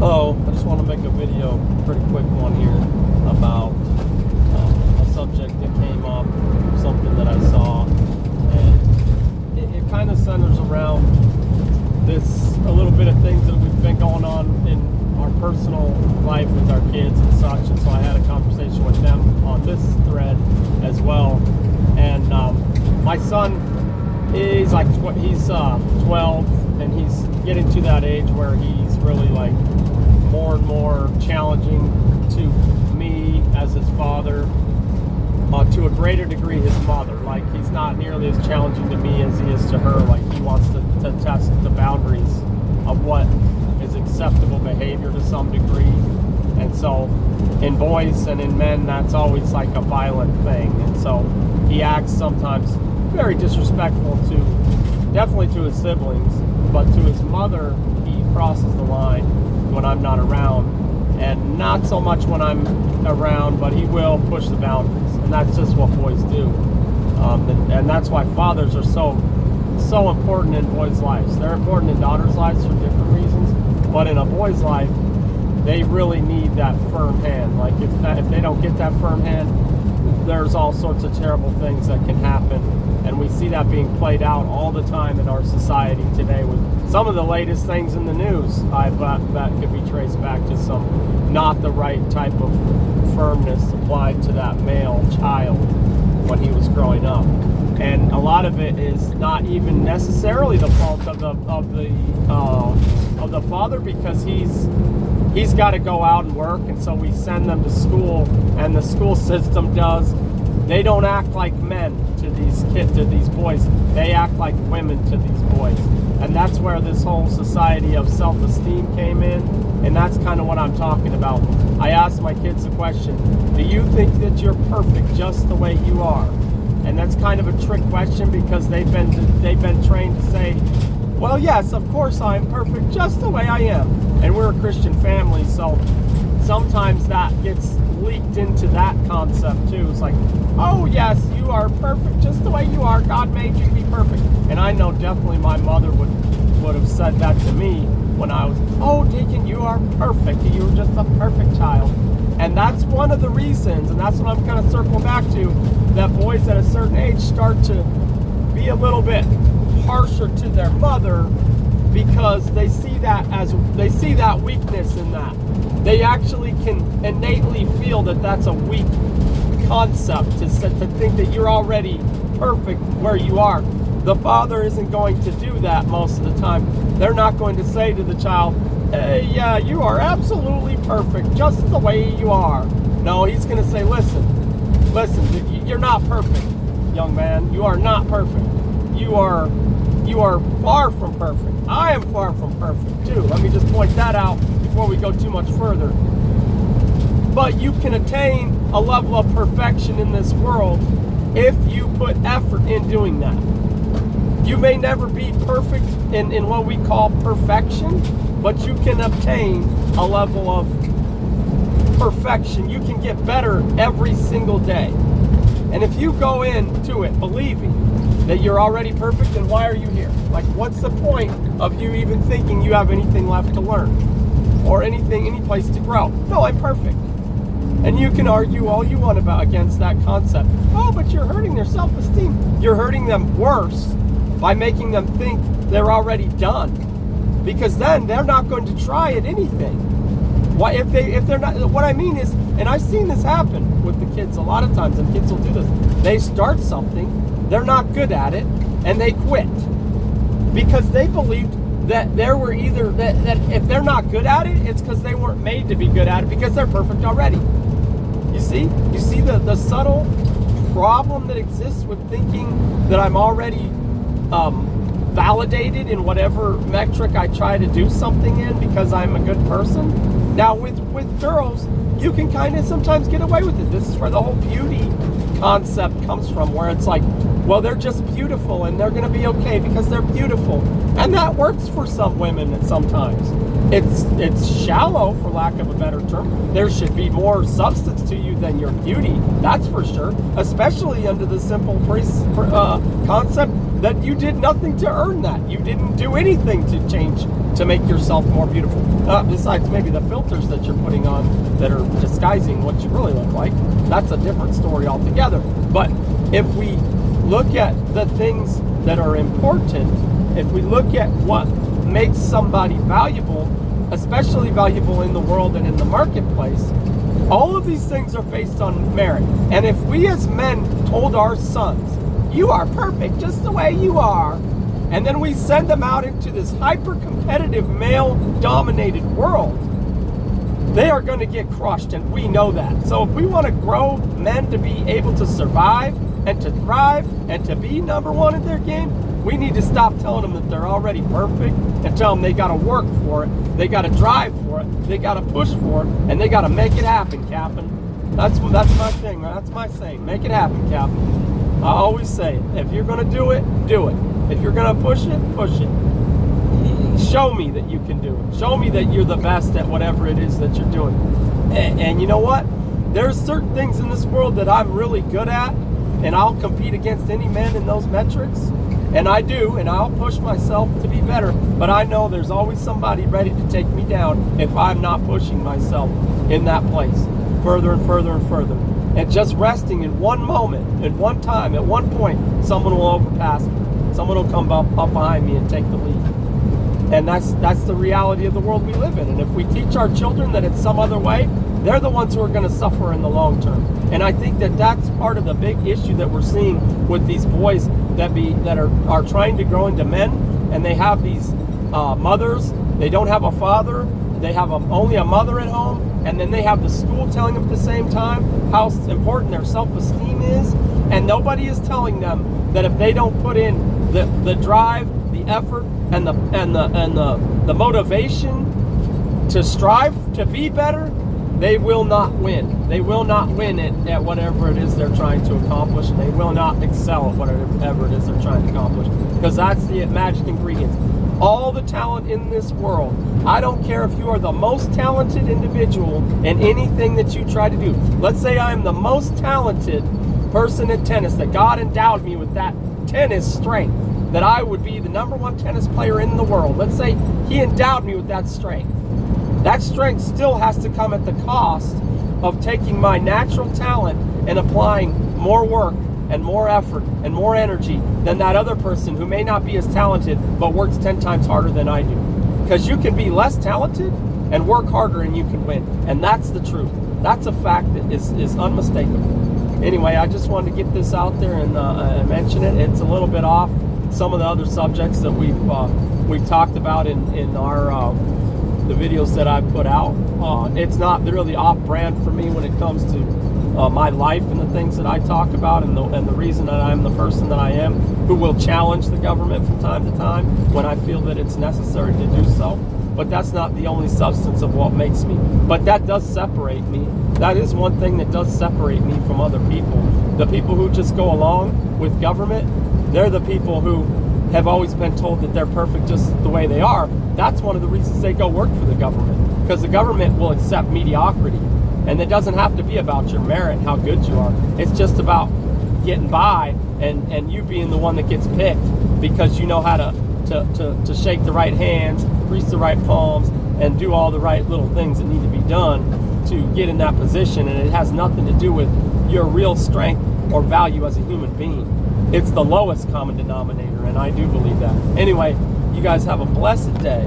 Oh, I just want to make a video, pretty quick one here, about a subject that came up, something that I saw, and it kind of centers around a little bit of things that we've been going on in our personal life with our kids and such, and so I had a conversation with them on this thread as well, and my son, he's 12, and he's getting to that age where he's really like more and more challenging to me as his father, to a greater degree his mother. Like, he's not nearly as challenging to me as he is to her. Like, he wants to test the boundaries of what is acceptable behavior to some degree. And so in boys and in men, that's always like a violent thing. And so he acts sometimes very disrespectful definitely to his siblings, but to his mother, he crosses the line when I'm not around, and not so much when I'm around, but he will push the boundaries, and that's just what boys do. And that's why fathers are so important in boys' lives. They're important in daughters' lives for different reasons, but in a boy's life, they really need that firm hand. Like, if they don't get that firm hand, there's all sorts of terrible things that can happen. And we see that being played out all the time in our society today with some of the latest things in the news. That could be traced back to some not the right type of firmness applied to that male child when he was growing up. And a lot of it is not even necessarily the fault of the father, because he's got to go out and work, and so we send them to school, and the school system they don't act like men to these boys. They act like women to these boys. And that's where this whole society of self-esteem came in, and that's kind of what I'm talking about. I asked my kids the question, do you think that you're perfect just the way you are? And that's kind of a trick question, because they've been trained to say, well, yes, of course I'm perfect just the way I am. And we're a Christian family, so sometimes that gets leaked into that concept too. It's like, oh yes, you are perfect just the way you are. God made you to be perfect. And I know definitely my mother would have said that to me when I was, oh Deacon, you are perfect. You were just a perfect child. And that's one of the reasons, and that's what I'm kind of circling back to, that boys at a certain age start to be a little bit harsher to their mother, because they see that weakness in that. They actually can innately feel that that's a weak concept to think that you're already perfect where you are. The father isn't going to do that most of the time. They're not going to say to the child, hey, yeah, you are absolutely perfect just the way you are. No, he's going to say, listen, you're not perfect, young man. You are not perfect. You are far from perfect. I am far from perfect too. Let me just point that out before we go too much further. But you can attain a level of perfection in this world if you put effort in doing that. You may never be perfect in what we call perfection, but you can obtain a level of perfection. You can get better every single day. And if you go into it believing that you're already perfect, then why are you here? Like, what's the point of you even thinking you have anything left to learn or any place to grow? No, I'm perfect. And you can argue all you want against that concept. Oh, but you're hurting their self-esteem. You're hurting them worse by making them think they're already done, because then they're not going to try at anything. Why, if they're not? What I mean is, and I've seen this happen with the kids a lot of times, and kids will do this. They start something, they're not good at it, and they quit, because they believed that there were either that if they're not good at it, it's because they weren't made to be good at it, because they're perfect already. You see the subtle problem that exists with thinking that I'm already validated in whatever metric I try to do something in because I'm a good person. Now with girls, you can kind of sometimes get away with it. This is where the whole beauty concept comes from, where it's like, well, they're just beautiful and they're going to be okay because they're beautiful. And that works for some women sometimes. it's shallow, for lack of a better term. There should be more substance to you than your beauty, that's for sure, especially under the simple concept that you did nothing to earn that. You didn't do anything to change, to make yourself more beautiful, besides maybe the filters that you're putting on that are disguising what you really look like. That's a different story altogether. But if we look at the things that are important, if we look at what makes somebody valuable, especially valuable in the world and in the marketplace, all of these things are based on merit. And if we as men told our sons, you are perfect just the way you are, and then we send them out into this hyper-competitive, male-dominated world, they are going to get crushed, and we know that. So if we want to grow men to be able to survive and to thrive and to be number one in their game, we need to stop telling them that they're already perfect and tell them they got to work for it, they got to drive for it, they got to push for it, and they got to make it happen, Captain. That's my thing. That's my saying. Make it happen, Captain. I always say it. If you're going to do it, do it. If you're going to push it, push it. Show me that you can do it. Show me that you're the best at whatever it is that you're doing. And you know what? There's certain things in this world that I'm really good at, and I'll compete against any man in those metrics. And I do, and I'll push myself to be better. But I know there's always somebody ready to take me down if I'm not pushing myself in that place further and further and further. And just resting in one moment, in one time, at one point, someone will overpass me. Someone will come up behind me and take the lead. And that's the reality of the world we live in. And if we teach our children that it's some other way, they're the ones who are going to suffer in the long term. And I think that that's part of the big issue that we're seeing with these boys that are trying to grow into men, and they have these mothers. They don't have a father. They have only a mother at home, and then they have the school telling them at the same time how important their self-esteem is, and nobody is telling them that if they don't put in the drive, the effort, and the motivation to strive to be better, they will not win. They will not win at whatever it is they're trying to accomplish. They will not excel at whatever it is they're trying to accomplish, because that's the magic ingredient. All the talent in this world, I don't care if you are the most talented individual in anything that you try to do. Let's say I'm the most talented person in tennis, that God endowed me with that tennis strength, that I would be the number one tennis player in the world. Let's say He endowed me with that strength. That strength still has to come at the cost of taking my natural talent and applying more work and more effort and more energy than that other person who may not be as talented but works 10 times harder than I do. Because you can be less talented and work harder and you can win. And that's the truth. That's a fact that is unmistakable. Anyway, I just wanted to get this out there and mention it. It's a little bit off some of the other subjects that we've talked about in our the videos that I put out. It's not really off-brand for me when it comes to my life and the things that I talk about, and the reason that I'm the person that I am, who will challenge the government from time to time when I feel that it's necessary to do so. But that's not the only substance of what makes me. But that does separate me. That is one thing that does separate me from other people. The people who just go along with government, they're the people who have always been told that they're perfect just the way they are. That's one of the reasons they go work for the government, because the government will accept mediocrity. And it doesn't have to be about your merit, how good you are. It's just about getting by and you being the one that gets picked because you know how to shake the right hands, grease the right palms, and do all the right little things that need to be done to get in that position. And it has nothing to do with your real strength or value as a human being. It's the lowest common denominator, and I do believe that. Anyway, you guys have a blessed day.